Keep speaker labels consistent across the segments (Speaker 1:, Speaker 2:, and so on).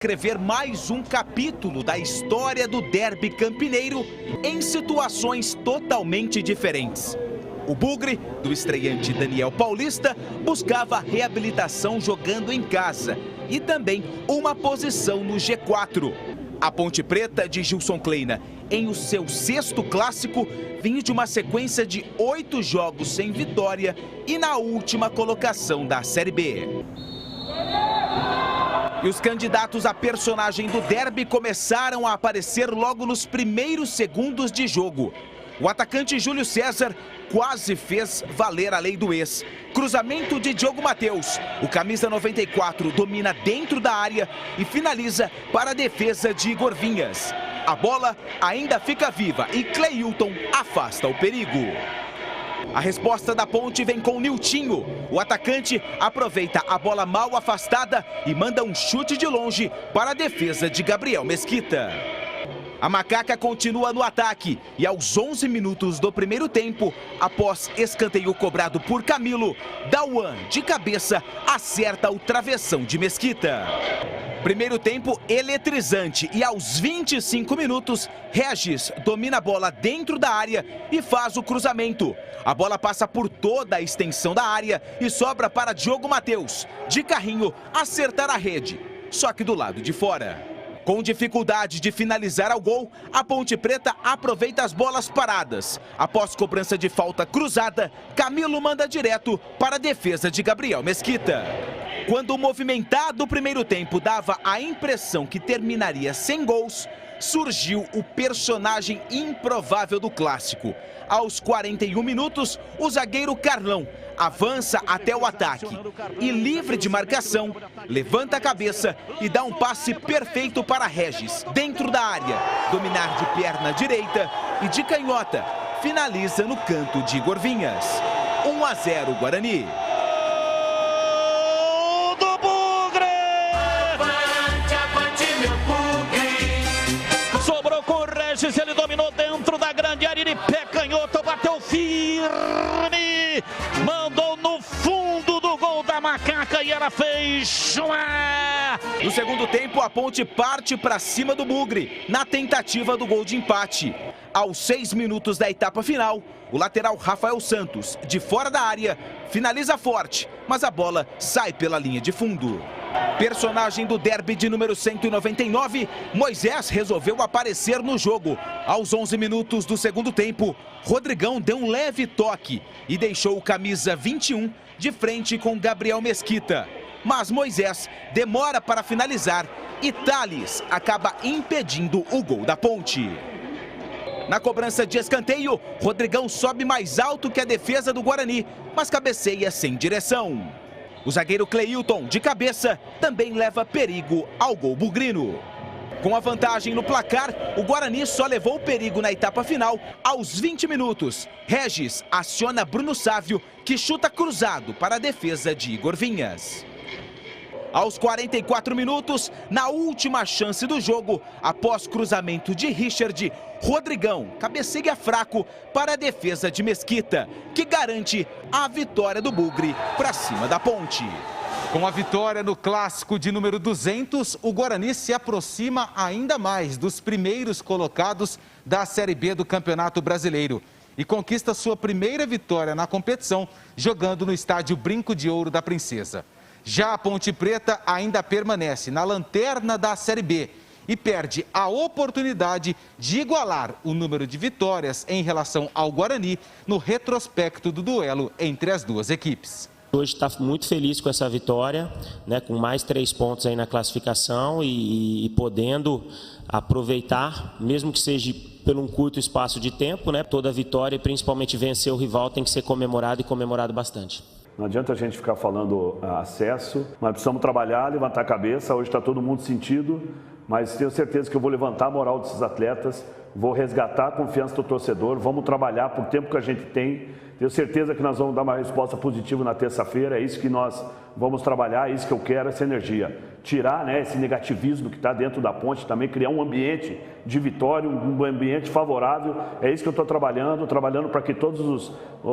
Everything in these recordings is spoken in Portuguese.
Speaker 1: Escrever mais um capítulo da história do derby campineiro em situações totalmente diferentes. O Bugre, do estreante Daniel Paulista, buscava reabilitação jogando em casa e também uma posição no G4. A Ponte Preta de Gilson Kleina, em o seu 6º clássico, vinha de uma sequência de 8 jogos sem vitória e na última colocação da Série B. E os candidatos a personagem do derby começaram a aparecer logo nos primeiros segundos de jogo. O atacante Júlio César quase fez valer a lei do ex. Cruzamento de Diogo Matheus. O camisa 94 domina dentro da área e finaliza para a defesa de Igor Vinhas. A bola ainda fica viva e Cleilton afasta o perigo. A resposta da Ponte vem com Niltinho. O atacante aproveita a bola mal afastada e manda um chute de longe para a defesa de Gabriel Mesquita. A Macaca continua no ataque e aos 11 minutos do primeiro tempo, após escanteio cobrado por Camilo, Dauan, de cabeça, acerta o travessão de Mesquita. Primeiro tempo eletrizante e aos 25 minutos, Regis domina a bola dentro da área e faz o cruzamento. A bola passa por toda a extensão da área e sobra para Diogo Matheus, de carrinho, acertar a rede, só que do lado de fora. Com dificuldade de finalizar ao gol, a Ponte Preta aproveita as bolas paradas. Após cobrança de falta cruzada, Camilo manda direto para a defesa de Gabriel Mesquita. Quando o movimentado primeiro tempo dava a impressão que terminaria sem gols, surgiu o personagem improvável do clássico. Aos 41 minutos, o zagueiro Carlão avança até o ataque e, livre de marcação, levanta a cabeça e dá um passe perfeito para Regis, dentro da área, dominar de perna direita e de canhota, finaliza no canto de Igor Vinhas. 1-0 Guarani.
Speaker 2: Ele dominou dentro da grande área, ele pé canhoto, bateu firme, mandou no fundo do gol da Macaca e ela fez.
Speaker 1: No segundo tempo, a Ponte parte para cima do Bugre, na tentativa do gol de empate. Aos 6 minutos da etapa final, o lateral Rafael Santos, de fora da área, finaliza forte, mas a bola sai pela linha de fundo. Personagem do derby de número 199, Moisés resolveu aparecer no jogo. Aos 11 minutos do segundo tempo, Rodrigão deu um leve toque e deixou o camisa 21 de frente com Gabriel Mesquita. Mas Moisés demora para finalizar e Thales acaba impedindo o gol da Ponte. Na cobrança de escanteio, Rodrigão sobe mais alto que a defesa do Guarani, mas cabeceia sem direção. O zagueiro Cleilton, de cabeça, também leva perigo ao gol bugrino. Com a vantagem no placar, o Guarani só levou o perigo na etapa final aos 20 minutos. Regis aciona Bruno Sávio, que chuta cruzado para a defesa de Igor Vinhas. Aos 44 minutos, na última chance do jogo, após cruzamento de Richard, Rodrigão cabeceia fraco para a defesa de Mesquita, que garante a vitória do Bugre para cima da Ponte.
Speaker 3: Com a vitória no clássico de número 200, o Guarani se aproxima ainda mais dos primeiros colocados da Série B do Campeonato Brasileiro e conquista sua primeira vitória na competição, jogando no estádio Brinco de Ouro da Princesa. Já a Ponte Preta ainda permanece na lanterna da Série B e perde a oportunidade de igualar o número de vitórias em relação ao Guarani no retrospecto do duelo entre as duas equipes.
Speaker 4: Hoje está muito feliz com essa vitória, né, com mais 3 pontos aí na classificação e podendo aproveitar, mesmo que seja por um curto espaço de tempo, né, toda vitória e principalmente vencer o rival tem que ser comemorado e comemorado bastante.
Speaker 5: Não adianta a gente ficar falando acesso, nós precisamos trabalhar, levantar a cabeça. Hoje está todo mundo sentido, mas tenho certeza que eu vou levantar a moral desses atletas, vou resgatar a confiança do torcedor, vamos trabalhar por tempo que a gente tem. Tenho certeza que nós vamos dar uma resposta positiva na terça-feira, é isso que nós vamos trabalhar, é isso que eu quero, essa energia. Tirar, né, esse negativismo que está dentro da Ponte, também criar um ambiente de vitória, um ambiente favorável. É isso que eu estou trabalhando para que todas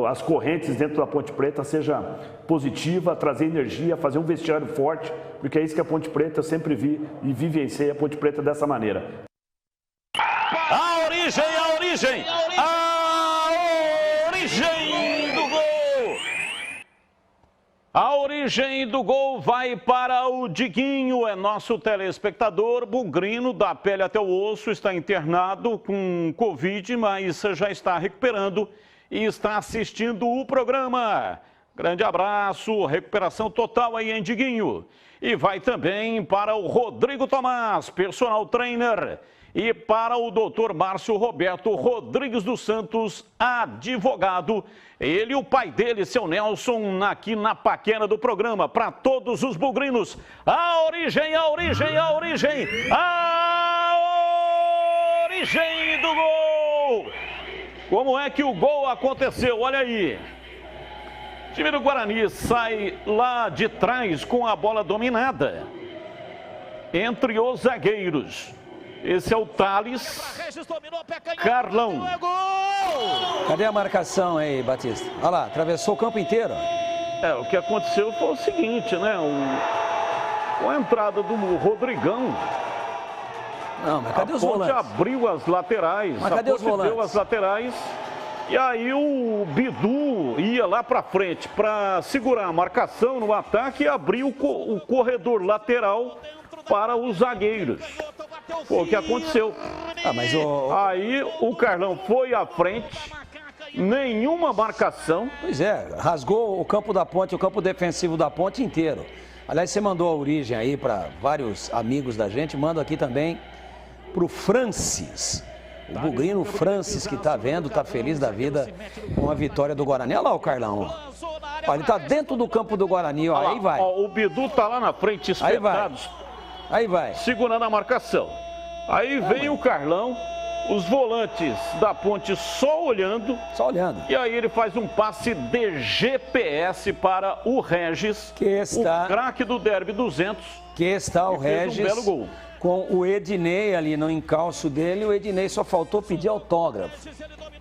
Speaker 5: as correntes dentro da Ponte Preta seja positiva, trazer energia, fazer um vestiário forte, porque é isso que a Ponte Preta eu sempre vi e vivenciei a Ponte Preta dessa maneira.
Speaker 2: A origem do gol! A origem do gol vai para o Diguinho, é nosso telespectador bugrino, da pele até o osso, está internado com Covid, mas já está recuperando e está assistindo o programa. Grande abraço, recuperação total aí em Diguinho. E vai também para o Rodrigo Tomás, personal trainer. E para o doutor Márcio Roberto Rodrigues dos Santos, advogado. Ele e o pai dele, seu Nelson, aqui na paquera do programa. Para todos os bugrinos, a origem do gol! Como é que o gol aconteceu? Olha aí. O time do Guarani sai lá de trás com a bola dominada. Entre os zagueiros. Esse é o Thales, Carlão.
Speaker 6: Cadê a marcação aí, Batista? Olha lá, atravessou o campo inteiro.
Speaker 2: O que aconteceu foi o seguinte, né? Com a entrada do Rodrigão.
Speaker 6: Não, mas cadê os volantes?
Speaker 2: A Ponte abriu as laterais.
Speaker 6: Mas cadê os volantes?
Speaker 2: Deu as laterais. E aí o Bidu ia lá para frente para segurar a marcação no ataque e abriu o corredor lateral para os zagueiros. Foi o que aconteceu.
Speaker 6: Mas
Speaker 2: aí o Carlão foi à frente, nenhuma marcação.
Speaker 6: Pois é, rasgou o campo da Ponte, o campo defensivo da Ponte inteiro. Aliás, você mandou a origem aí para vários amigos da gente, manda aqui também para o Francis. O bugrino Francis que está vendo, está feliz da vida com a vitória do Guarani. Olha lá o Carlão. Ó, ele está dentro do campo do Guarani, ó, aí vai.
Speaker 2: Ó, o Bidu está lá na frente, espetado.
Speaker 6: Aí vai.
Speaker 2: Segurando a marcação. Aí vem o Carlão, os volantes da Ponte só olhando.
Speaker 6: Só olhando.
Speaker 2: E aí ele faz um passe de GPS para o Regis,
Speaker 6: que está,
Speaker 2: o craque do Derby 200.
Speaker 6: Que está o Regis,
Speaker 2: um belo gol.
Speaker 6: Com o Ednei ali no encalço dele. O Ednei só faltou pedir autógrafo.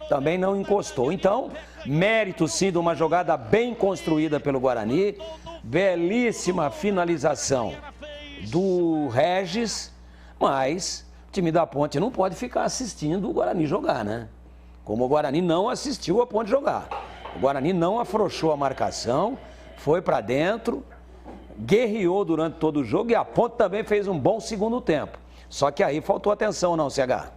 Speaker 6: Também não encostou. Então, mérito sim de uma jogada bem construída pelo Guarani. Belíssima finalização do Regis, mas o time da Ponte não pode ficar assistindo o Guarani jogar, né? Como o Guarani não assistiu a Ponte jogar. O Guarani não afrouxou a marcação, foi para dentro, guerreou durante todo o jogo e a Ponte também fez um bom segundo tempo. Só que aí faltou atenção, não, CH?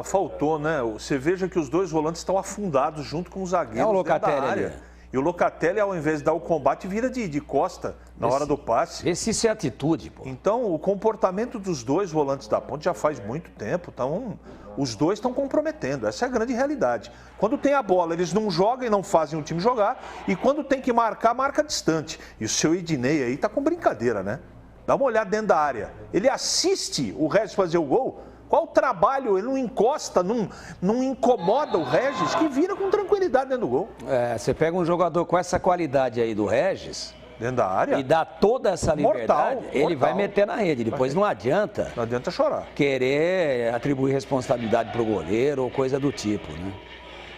Speaker 7: Faltou, né? Você veja que os dois volantes estão afundados junto com os zagueiros.
Speaker 6: É o Locatelli ali.
Speaker 7: E o Locatelli, ao invés de dar o combate, vira de costa na hora do passe.
Speaker 6: Isso é atitude, pô.
Speaker 7: Então, o comportamento dos dois volantes da Ponte já faz muito tempo. Então, os dois estão comprometendo. Essa é a grande realidade. Quando tem a bola, eles não jogam e não fazem o time jogar. E quando tem que marcar, marca distante. E o seu Ednei aí tá com brincadeira, né? Dá uma olhada dentro da área. Ele assiste o Regis fazer o gol. Qual o trabalho? Ele não encosta, não incomoda o Regis, que vira com tranquilidade dentro do gol.
Speaker 6: Você pega um jogador com essa qualidade aí do Regis,
Speaker 7: dentro da área,
Speaker 6: e dá toda essa liberdade, ele vai meter na rede. Depois não adianta.
Speaker 7: Não adianta chorar.
Speaker 6: Querer atribuir responsabilidade para o goleiro ou coisa do tipo, né?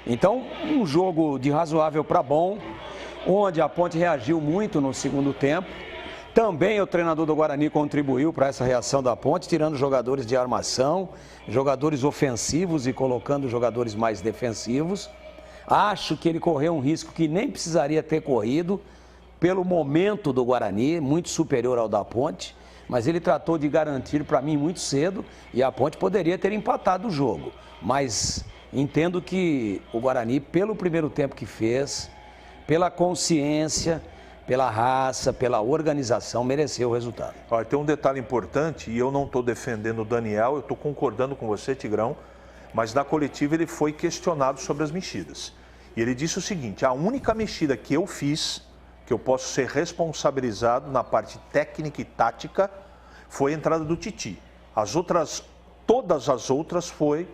Speaker 6: Então, um jogo de razoável para bom, onde a Ponte reagiu muito no segundo tempo. Também o treinador do Guarani contribuiu para essa reação da Ponte, tirando jogadores de armação, jogadores ofensivos e colocando jogadores mais defensivos. Acho que ele correu um risco que nem precisaria ter corrido, pelo momento do Guarani, muito superior ao da Ponte, mas ele tratou de garantir para mim muito cedo e a Ponte poderia ter empatado o jogo. Mas entendo que o Guarani, pelo primeiro tempo que fez, pela consciência, pela raça, pela organização, mereceu o resultado.
Speaker 7: Olha, tem um detalhe importante, e eu não estou defendendo o Daniel, eu estou concordando com você, Tigrão, mas na coletiva ele foi questionado sobre as mexidas. E ele disse o seguinte: a única mexida que eu fiz, que eu posso ser responsabilizado na parte técnica e tática, foi a entrada do Titi. As outras, todas as outras foi,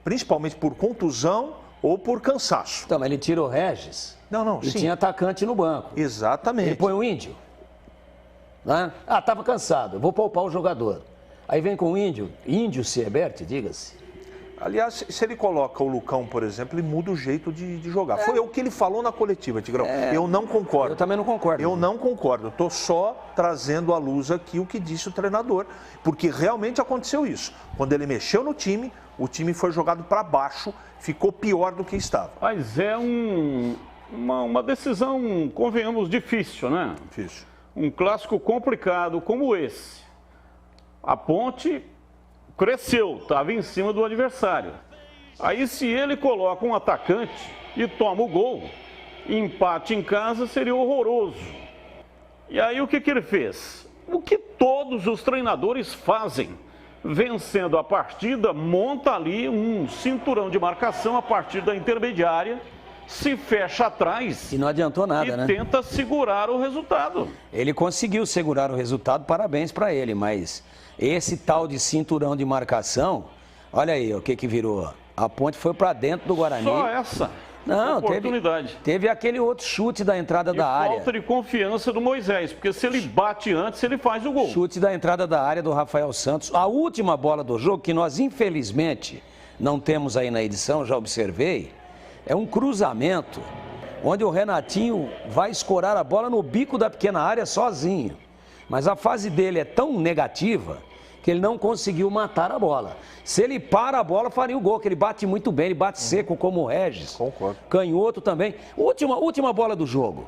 Speaker 7: principalmente por contusão ou por cansaço.
Speaker 6: Então, mas ele tira o Regis.
Speaker 7: Não,
Speaker 6: e
Speaker 7: sim.
Speaker 6: tinha atacante no banco.
Speaker 7: Exatamente.
Speaker 6: Ele põe o Índio. Né? Ah, estava cansado, vou poupar o jogador. Aí vem com o Índio Siebert, diga-se.
Speaker 7: Aliás, se ele coloca o Lucão, por exemplo, ele muda o jeito de jogar. Foi o que ele falou na coletiva, Tigrão. Eu não concordo.
Speaker 6: Eu também não concordo.
Speaker 7: Eu não concordo. Estou só trazendo à luz aqui o que disse o treinador. Porque realmente aconteceu isso. Quando ele mexeu no time, o time foi jogado para baixo, ficou pior do que estava.
Speaker 2: Mas é uma decisão, convenhamos, difícil, né?
Speaker 7: Difícil.
Speaker 2: Um clássico complicado como esse. A Ponte cresceu, estava em cima do adversário. Aí se ele coloca um atacante e toma o gol, empate em casa seria horroroso. E aí o que ele fez? O que todos os treinadores fazem. Vencendo a partida, monta ali um cinturão de marcação a partir da intermediária, se fecha atrás
Speaker 6: e não adiantou nada, né?
Speaker 2: Tenta segurar o resultado.
Speaker 6: Ele conseguiu segurar o resultado, parabéns para ele, mas esse tal de cinturão de marcação, olha aí o que virou. A Ponte foi para dentro do Guarani.
Speaker 2: Só essa oportunidade.
Speaker 6: Teve aquele outro chute da entrada da área.
Speaker 2: Falta de confiança do Moisés, porque se ele bate antes, ele faz o gol.
Speaker 6: Chute da entrada da área do Rafael Santos. A última bola do jogo, que nós infelizmente não temos aí na edição, já observei, é um cruzamento onde o Renatinho vai escorar a bola no bico da pequena área sozinho. Mas a fase dele é tão negativa que ele não conseguiu matar a bola. Se ele para a bola, faria o gol, que ele bate muito bem, ele bate seco como o Regis.
Speaker 7: Concordo.
Speaker 6: Canhoto também. Última bola do jogo.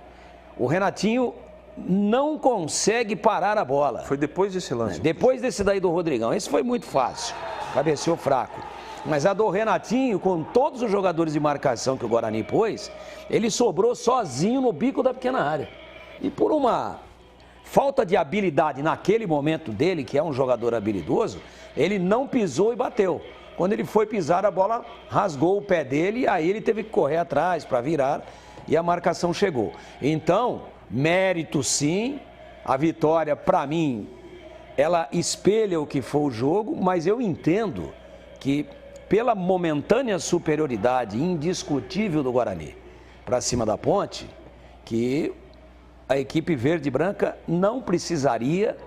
Speaker 6: O Renatinho não consegue parar a bola.
Speaker 7: Foi depois desse lance.
Speaker 6: Depois desse daí do Rodrigão. Esse foi muito fácil. Cabeceou fraco. Mas a do Renatinho, com todos os jogadores de marcação que o Guarani pôs, ele sobrou sozinho no bico da pequena área. E por uma falta de habilidade naquele momento dele, que é um jogador habilidoso, ele não pisou e bateu. Quando ele foi pisar, a bola rasgou o pé dele, aí ele teve que correr atrás para virar e a marcação chegou. Então, mérito sim, a vitória, para mim, ela espelha o que foi o jogo, mas eu entendo que pela momentânea superioridade indiscutível do Guarani para cima da Ponte, que a equipe verde e branca não precisaria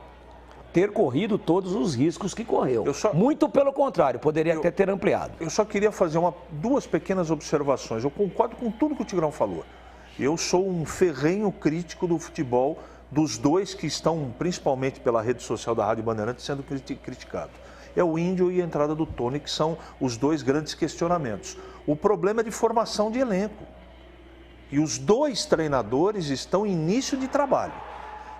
Speaker 6: ter corrido todos os riscos que correu. Muito pelo contrário, poderia até ter ampliado.
Speaker 7: Eu só queria fazer duas pequenas observações. Eu concordo com tudo que o Tigrão falou. Eu sou um ferrenho crítico do futebol dos dois que estão, principalmente pela rede social da Rádio Bandeirantes, sendo criticados. É o Índio e a entrada do Tony, que são os dois grandes questionamentos. O problema é de formação de elenco. E os dois treinadores estão em início de trabalho.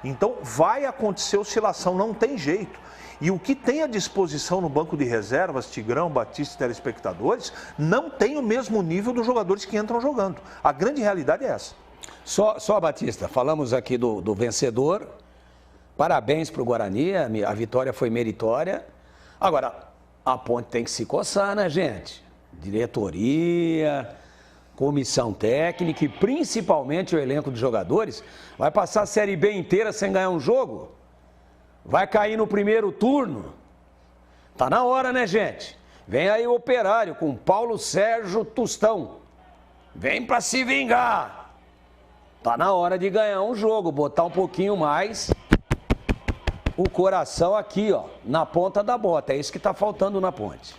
Speaker 7: Então vai acontecer oscilação, não tem jeito. E o que tem à disposição no banco de reservas, Tigrão, Batista e telespectadores, não tem o mesmo nível dos jogadores que entram jogando. A grande realidade é essa.
Speaker 6: Só Batista, falamos aqui do vencedor. Parabéns para o Guarani, a vitória foi meritória. Agora, a Ponte tem que se coçar, né, gente? Diretoria, comissão técnica e principalmente o elenco de jogadores. Vai passar a Série B inteira sem ganhar um jogo? Vai cair no primeiro turno? Tá na hora, né, gente? Vem aí o Operário com Paulo Sérgio Tostão. Vem para se vingar. Tá na hora de ganhar um jogo, botar um pouquinho mais o coração aqui, ó, na ponta da bota. É isso que tá faltando na Ponte.